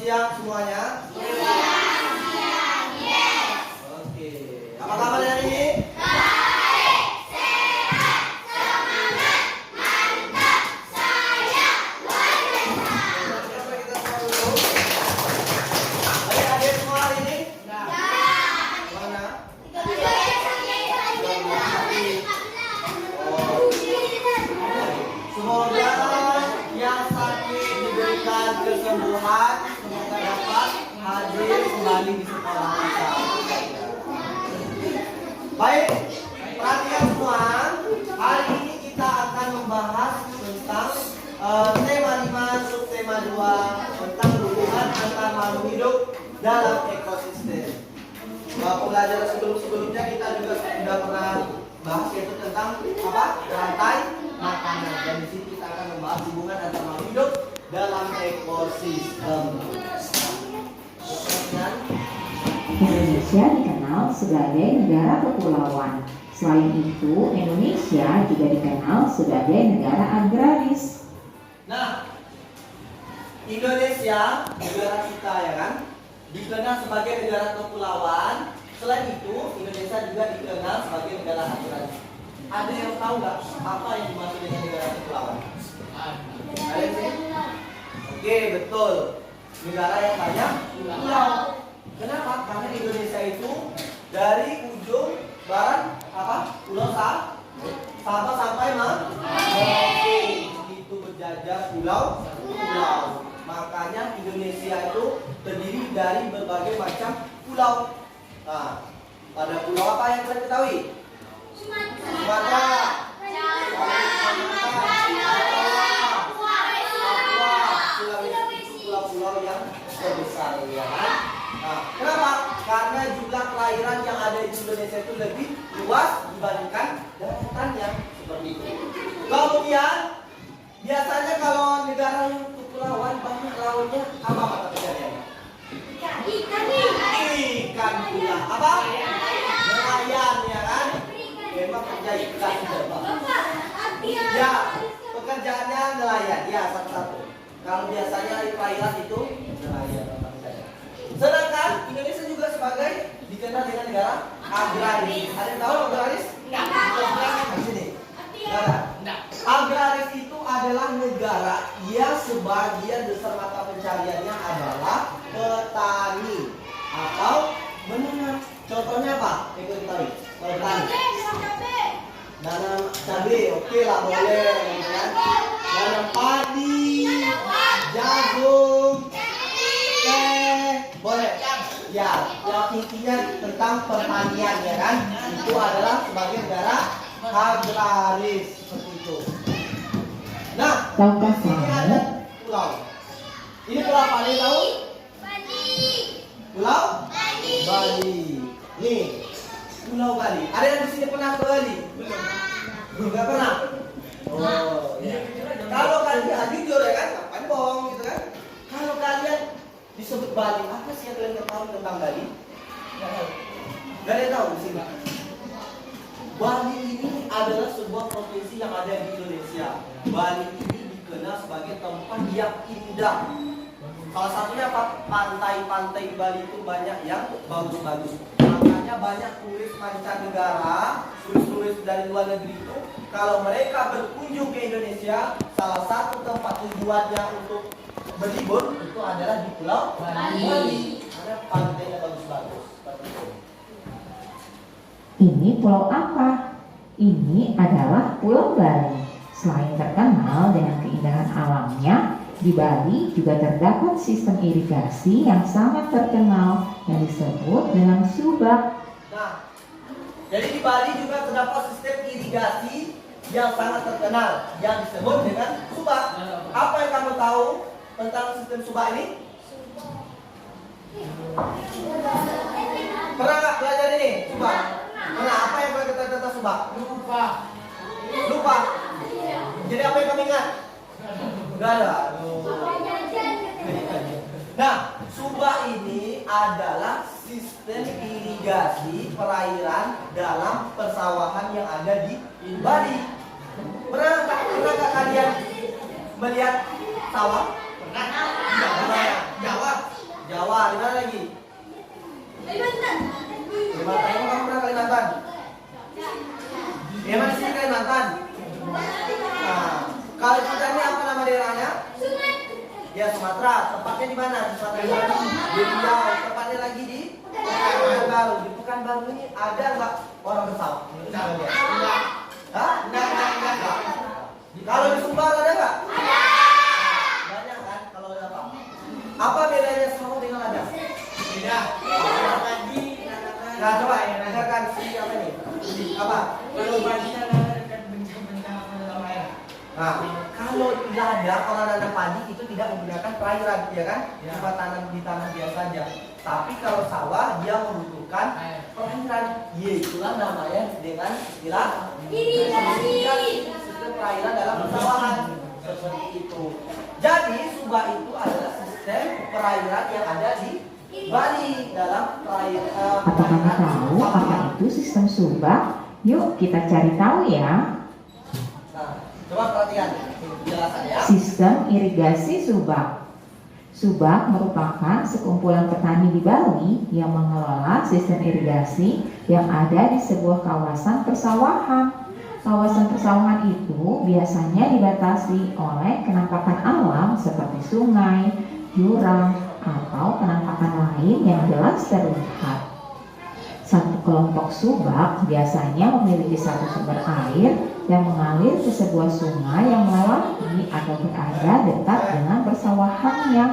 siang semuanya. Siang, yes. Oke. Apa kabar hari ini? Baik, sehat, semangat, mantap, saya luar biasa. Coba kita semua dulu. Adik-adik semua hari ini? Mana? Semoga yang sakit diberikan kesembuhan, semoga dapat hadir kembali di sekolah kita. Baik, perhatian semua. Hari ini kita akan membahas tentang tema 5, subtema 2 tentang hubungan antar makhluk hidup dalam ekosistem. Pelajaran sebelumnya kita juga sudah pernah bahas yaitu tentang apa? Rantai makanan. Dan di sini kita akan membahas hubungan antar makhluk hidup dalam ekosistem. Indonesia dikenal sebagai negara kepulauan. Selain itu, Indonesia juga dikenal sebagai negara agraris. Nah, Indonesia, negara kita ya kan, dikenal sebagai negara kepulauan. Selain itu, Indonesia juga dikenal sebagai negara agraris. Ada yang tahu nggak apa yang dimaksud dengan negara kepulauan? Ada yang sih? Oke, betul. Negara yang banyak pulau. Kenapa? Karena Indonesia itu dari ujung barat apa? Pulau Sabah sampai Merauke. Itu berjajar pulau. Makanya Indonesia itu terdiri dari berbagai macam pulau. Nah, pada pulau apa yang kalian ketahui? Sumatera, Sulawesi, pulau-pulau yang terbesar ya kan? Nah, kenapa? Karena jumlah kelahiran yang ada di Indonesia itu lebih luas dibandingkan daratannya seperti itu. Kemudian biasanya kalau negara yang kepulauan banyak lautnya, apa mata pencariannya? Ikan pula. Apa? Nelayan ya kan? Memang kerja ikan ya, pekerjaannya nelayan ya satu-satu. Kalau biasanya kelahiran itu nelayan. Sedangkan Indonesia juga sebagai dikenal dengan negara agraris. Ada yang tahu agraris? Di sini. Agraris itu adalah negara yang sebagian besar mata pencariannya adalah petani atau menanam. Contohnya apa? Ikut ketahui. Kalau petani. Nanam cabai, oke lah boleh. Kan? Nanam padi, jagung, teh, boleh. Ya, yang intinya tentang pertanian ya kan. Itu adalah sebagai negara agraris seperti itu. Nah, Tahukah di sini ada kamu? pulau. Ini pulau apa? Ada yang tahu? Pulau Bali. Nih, Pulau Bali. Ada yang di sini pernah ke Bali? Belum pernah. Oh, ya. Kalau kalian jujur ya kan, ngapain bohong gitu kan? Kalau kalian disebut Bali, apa sih yang kalian tahu tentang Bali? Gak ada yang tahu di sini. Bali ini adalah sebuah provinsi yang ada di Indonesia. Bali ini dikenal sebagai tempat yang indah. Salah satunya apa? Pantai-pantai Bali itu banyak yang bagus-bagus. Makanya banyak turis mancanegara, turis-turis dari luar negeri itu, kalau mereka berkunjung ke Indonesia, salah satu tempat tujuannya untuk berlibur itu adalah di Pulau Bali. Karena pantainya bagus-bagus. Seperti itu. Ini pulau apa? Ini adalah Pulau Bali. Selain terkenal dengan keindahan alamnya, di Bali juga terdapat sistem irigasi yang sangat terkenal yang disebut dengan subak. Nah, jadi di Bali juga terdapat sistem irigasi yang sangat terkenal yang disebut dengan subak. Apa yang kamu tahu tentang sistem subak ini? Pernah nggak belajar ini subak? Pernah. Apa yang kalian ketahui tentang subak? Lupa. Jadi apa yang kamu ingat? Gak ada. Nah, subak ini adalah sistem irigasi perairan dalam persawahan yang ada di Bali. Pernah kalian melihat sawah? Pernah. Jawab. Jawa. Di mana lagi? Kalimantan. Emang kamu pernah Kalimantan? Di mana sih Kalimantan? Nah, kalau kita ini apa nama daerahnya? Ya, Sumatera. Tempatnya di mana? Di Sumatera. Di Riau. Tempatnya lagi di Pekanbaru. Di Pekanbaru ini ada nggak orang bersawah? Enggak. Hah? Enggak. Kalau di Sumbar ada nggak? Ada. Banyak kan? Kalau ada apa? Apa bedanya sawah dengan ladang? Beda. Nah, coba dengarkan si apa nih? Apa? Kalau baginya dekat bentang-bentang air. Nah, kalau ladang orang nanam padi itu tidak menggunakan perairan, ya kan? Ya. Cuma tanam di tanah biasa saja. Tapi kalau sawah dia membutuhkan perairan. Itulah namanya dengan istilah sistem perairan dalam persawahan. Seperti itu. Jadi Subak itu adalah sistem perairan yang ada di Bali dalam perairan. Apakah kamu tahu apa itu sistem Subak? Yuk kita cari tahu ya. Nah, coba perhatikan penjelasannya. Sistem irigasi Subak. Subak merupakan sekumpulan petani di Bali yang mengelola sistem irigasi yang ada di sebuah kawasan persawahan. Kawasan persawahan itu biasanya dibatasi oleh penampakan alam seperti sungai, jurang, atau penampakan lain yang jelas terlihat. Satu kelompok Subak biasanya memiliki satu sumber air yang mengalir ke sebuah sungai yang melewati atau berada dekat dengan persawahannya.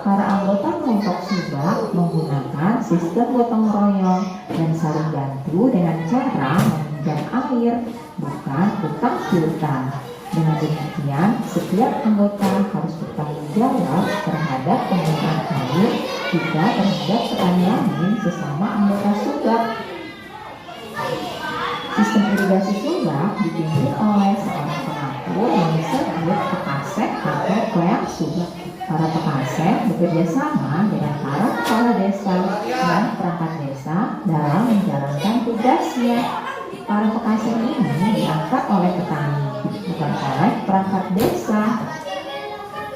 Para anggota kelompok Subak menggunakan sistem gotong royong dan saling bantu dengan cara meminjam air, bukan utang piutang. Dengan demikian, setiap anggota harus bertanggung jawab terhadap penggunaan air juga terhadap petani lain sesama anggota Subak. Sistem irigasi Subak dipimpin oleh seorang pengatur yang disebut pekasek atau Koyak Subak. Para pekasek bekerja sama dengan para kepala desa dan perangkat desa dalam menjalankan tugasnya. Para pekasek ini diangkat oleh petani, bukan oleh perangkat desa.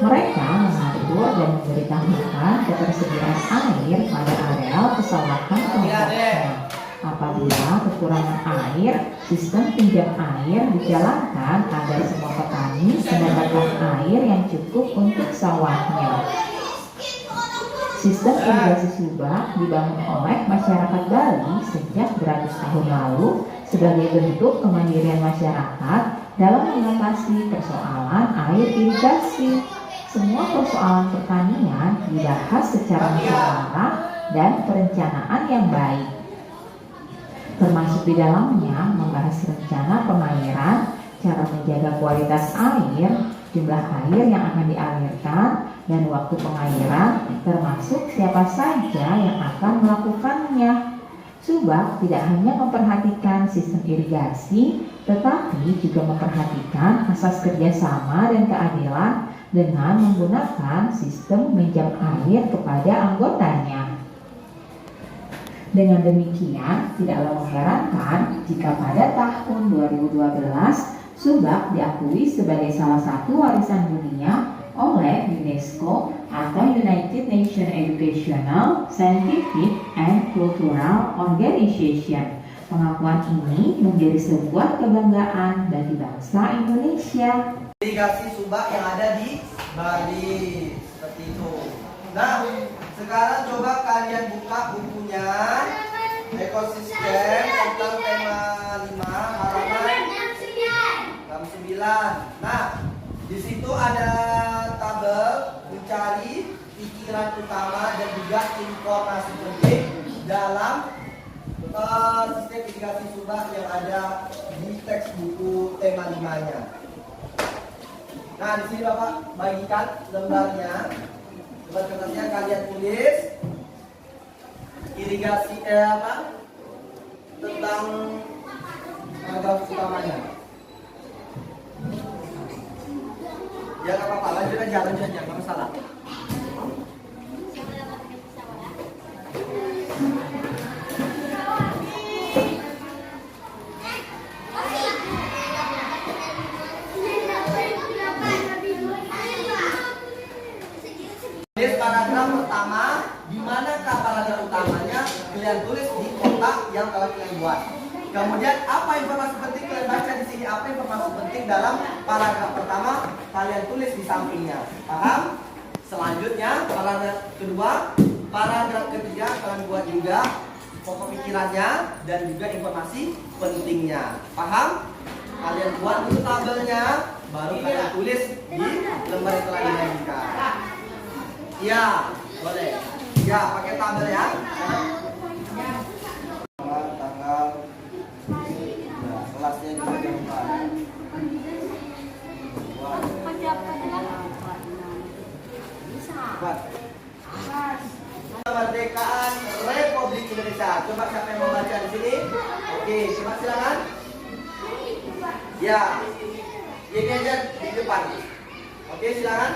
Mereka mengatur dan memberitahukan ketersediaan air pada areal pesawahan kelompoknya. Apabila kekurangan air, sistem pinjam air dijalankan agar semua petani mendapatkan air yang cukup untuk sawahnya. Sistem irigasi Subak dibangun oleh masyarakat Bali sejak beratus tahun lalu sebagai bentuk kemandirian masyarakat dalam mengatasi persoalan air irigasi. Semua persoalan pertanian dibahas secara musyawarah dan perencanaan yang baik, termasuk di dalamnya membahas rencana pengairan, cara menjaga kualitas air, jumlah air yang akan dialirkan, dan waktu pengairan, termasuk siapa saja yang akan melakukannya. Subak tidak hanya memperhatikan sistem irigasi, tetapi juga memperhatikan asas kerjasama dan keadilan dengan menggunakan sistem meminjam air kepada anggotanya. Dengan demikian, tidaklah mengherankan jika pada tahun 2012 Subak diakui sebagai salah satu warisan dunia oleh UNESCO atau United Nations Educational, Scientific, and Cultural Organization. Pengakuan ini menjadi sebuah kebanggaan bagi bangsa Indonesia. Irigasi Subak yang ada di Bali seperti itu. Nah, sekarang coba kalian buka bukunya ekosistem tentang tema 5 halaman 9. Nah, di situ ada tabel mencari pikiran utama dan juga informasi penting dalam sistem irigasi Subak yang ada di teks buku tema 5-nya. Nah, di sini Bapak bagikan lembarnya. Lembar kertasnya kalian tulis irigasi tentang paragraf utamanya. Ya nggak apa-apa, lanjut aja, nggak masalah. Tulis paragraf pertama di manakah paragraf utamanya, kalian tulis di kotak yang telah kalian buat. Kemudian apa informasi penting, kalian baca di sini apa informasi penting dalam paragraf pertama, kalian tulis di sampingnya. Paham? Selanjutnya paragraf kedua, paragraf ketiga kalian buat juga pokok pikirannya dan juga informasi pentingnya. Paham? Kalian buat dulu tabelnya, baru kalian tulis di lembar yang telah dibagikan. Ya, boleh. Ya, pakai tabel ya. Tanggal. Nah, kelasnya juga jangan lupa. Kemerdekaan Republik Indonesia. Coba siapa yang membaca di sini? Oke, coba silakan. Ya, ini aja di depan. Oke, silakan.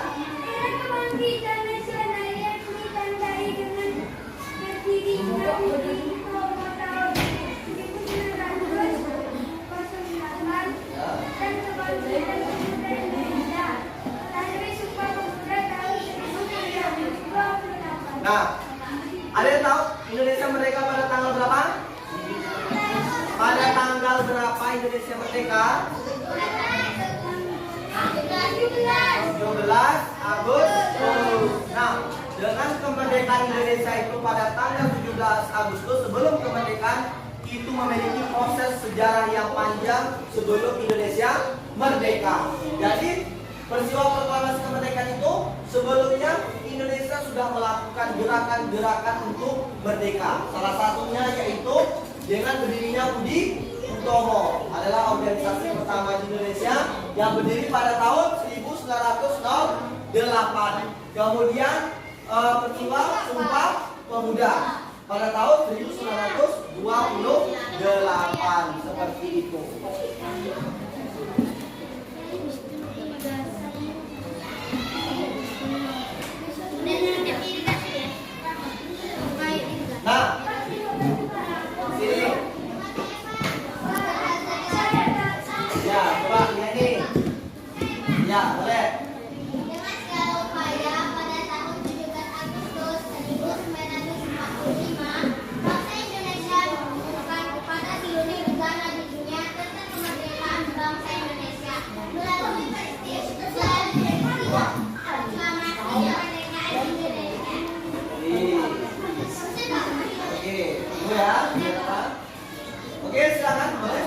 Nah, ada yang tahu Indonesia merdeka pada tanggal berapa? Pada tanggal berapa Indonesia merdeka? 17 Agustus. Nah, dengan kemerdekaan Indonesia itu pada tanggal 17 Agustus sebelum kemerdekaan itu memiliki proses sejarah yang panjang sebelum Indonesia merdeka. Jadi peristiwa proklamasi kemerdekaan itu sebelumnya Indonesia sudah melakukan gerakan-gerakan untuk merdeka. Salah satunya yaitu dengan berdirinya Budi Utomo, adalah organisasi pertama di Indonesia yang berdiri pada tahun 1908. Kemudian peristiwa Sumpah Pemuda pada tahun 1928, seperti itu. Nah, sini. Ya, coba ini. Ya, boleh. Dengan segala upaya pada tahun 17 Agustus 1945, bangsa Indonesia menunjukkan kepada seluruh negara di dunia tentang kemerdekaan bangsa Indonesia melalui peristiwa proklamasi kemerdekaan Indonesia. Oke, tunggu ya. Oke, silakan boleh.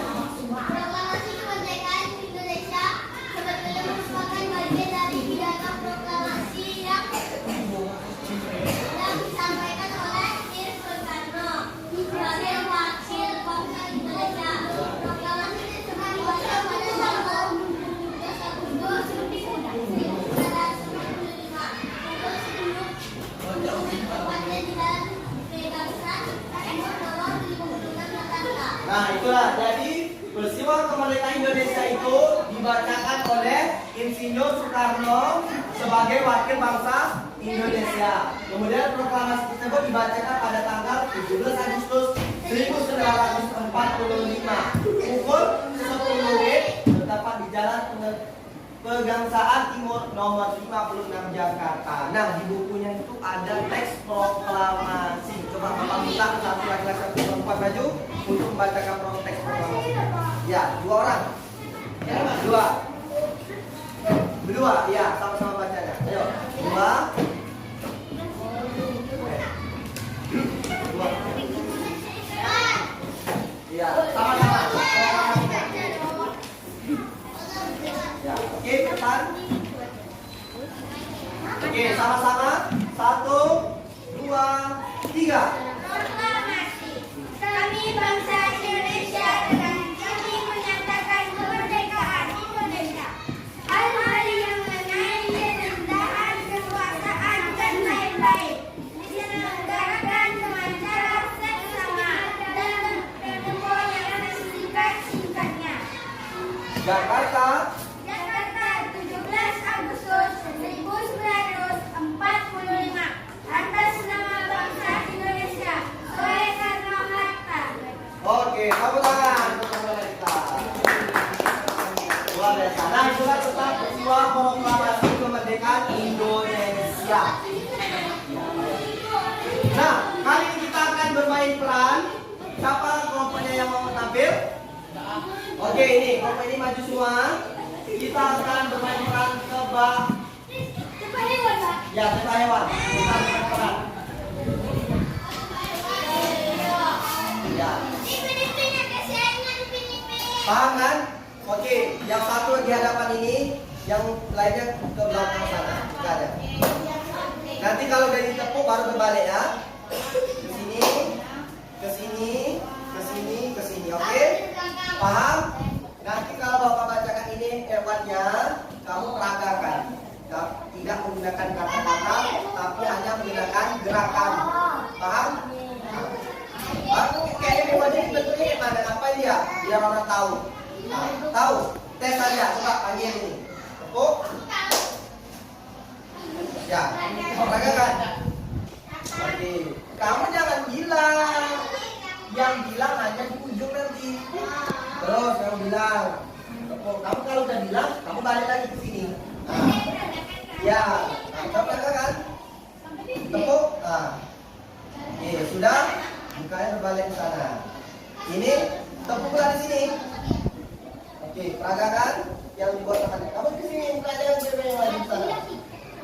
Proklamasi kemerdekaan Indonesia sebetulnya merupakan bagian dari pidato proklamasi yang disampaikan oleh Soekarno sebagai wakil bangsa Indonesia. Proklamasi tersebut dibaca pada tanggal 17 Agustus 1945. Tepatnya di dalam kebebasan dan mendorong pembentukan negara. Nah, itulah jadi peristiwa kemerdekaan Indonesia itu dibacakan oleh Insinyur Soekarno sebagai wakil bangsa Indonesia. Kemudian proklamasi tersebut dibacakan pada tanggal 17 Agustus 1945 pukul 10 WIB terdapat di Jalan Pegangsaan Timur nomor 56 Jakarta. Nah, di bukunya itu ada teks proklamasi. Coba Bapak minta satu laki-laki satu perempuan maju untuk membacakan teks proklamasi. Ya, 2 orang. Ya, 2. Berdua, ya, sama-sama bacanya. Ayo, 2. 2. Ya, sama-sama. Ya, oke, depan. Oke, sama-sama. 1, 2, 3. Proklamasi. Kami bangsa Indonesia dengan kami menyatakan kemerdekaan Indonesia. Hal-hal yang mengenai kerendahan, kekuasaan dan lain-lain diselenggarakan dengan cara seksama dalam tempo yang singkat-singkatnya. Jakarta. Jakarta, 17 Agustus 1945. Atas nama bangsa Indonesia, Soekarno-Hatta. Oke, tepuk tangan untuk pemerintah. Luar biasa. Nah, itulah tentang peristiwa proklamasi kemerdekaan Indonesia. Oke, ini kelompok ini maju semua. Kita akan bermain peran tebak. Ya, tebak hewan. Kita bermain peran. Ya. Paham kan? Oke, yang satu di hadapan ini, yang lainnya ke belakang sana. Enggak ada. Nanti kalau udah ditepuk baru berbalik ya. Ke sini, ke sini, ke sini, ke sini. Oke? Paham? Nanti kalau Bapak bacakan ini hewannya, kamu peragakan. Tidak menggunakan kata-kata, tapi hanya menggunakan gerakan. Paham? Aku kayaknya hewannya bentuknya gimana? Apa dia? Biar orang tahu. Nah, tahu? Tes saja. Coba panggil ini. Tepuk. Ya, peragakan. Oke. Kamu jangan bilang. Yang bilang hanya di ujung nanti. Terus kamu bilang. Tepuk. Kamu kalau udah bilang, kamu balik lagi ke sini. Nah. Ya, nah, peragakan. Tepuk. Nah. Oke, sudah. Mukanya berbalik ke sana. Ini tepuk pula di sini. Oke, peragakan yang dibuat tangannya. Kamu ke sini mukanya yang berbeda di sana.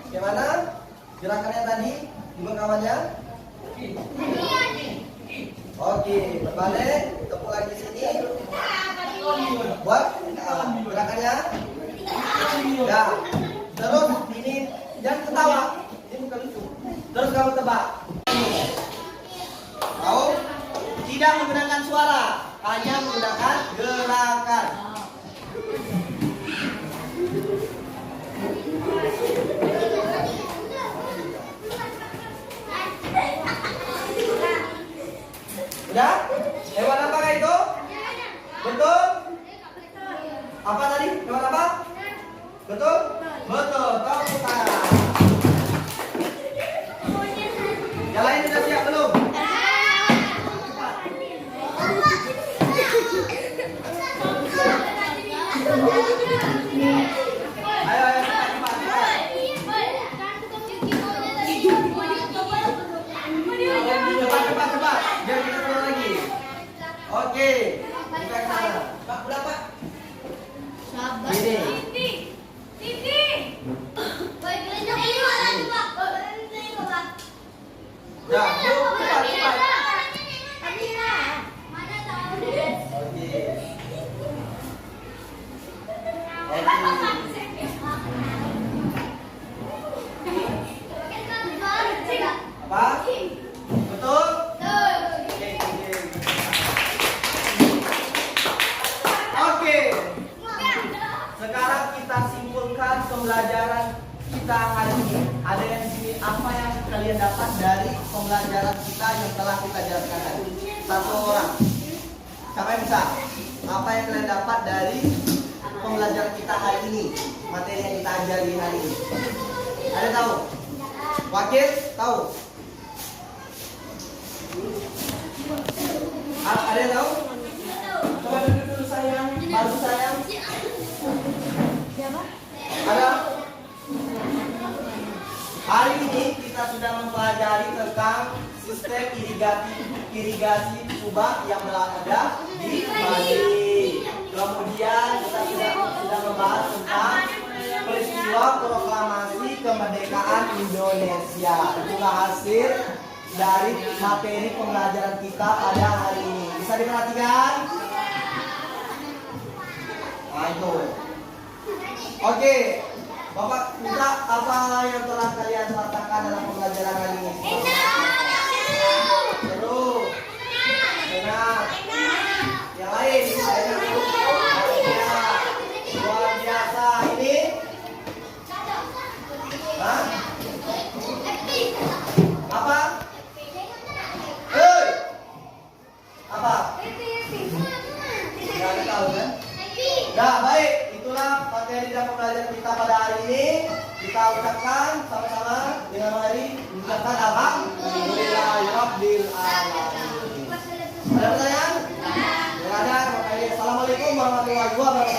Bagaimana? Gerakannya tadi, dibuat kawannya. Oke, berbalik, tepuk lagi di sini. Buat gerakannya. Ya. Terus ini jangan ketawa. Ini bukan lucu. Terus kamu tebak. Tahu? Tidak menggunakan suara, hanya menggunakan gerakan. Udah? Hewan apakah itu? Betul? Apa tadi? Hewan apa? Betul? Betul. Tepuk tangan. Yang lain sudah siap belum? Ayo, ayo, cepat. Cepat. Biar kita keluar lagi. Oke. Buka ke sana. Pak, berapa? Ini. Ya, yuk, cepat. Apa? Betul? Oke. Sekarang kita simpulkan pembelajaran kita hari ini. Ada yang di sini apa yang kalian dapat dari pembelajaran kita yang telah kita jelaskan tadi? Satu orang. Siapa yang bisa? Apa yang kalian dapat dari pembelajaran kita hari ini? Materi yang kita ajari hari ini. Ada tahu? Wakil tahu? Ada yang tahu? Coba duduk dulu sayang. Baru sayang. Ada? Hari ini kita sudah mempelajari tentang sistem irigasi subak yang berada di Bali. Kemudian kita sudah membahas tentang peristiwa proklamasi kemerdekaan Indonesia. Itulah hasil dari materi pembelajaran kita pada hari ini. Bisa diperhatikan? Nah itu. Oke, Bapak minta apa yang telah kalian rasakan dalam pembelajaran hari ini? Seru. Enak. Yang lain? Luar biasa. Ini? Hah? Apa? Hei! Apa? Nggak ada tahu kan? Nah, baik. Itulah materi dan pembelajaran kita pada hari ini. Kita ucapkan sama-sama dengan mari mengucapkan alhamdulillahirabbil alamin. Ada pertanyaan? Tidak ada. Assalamualaikum warahmatullahi wabarakatuh.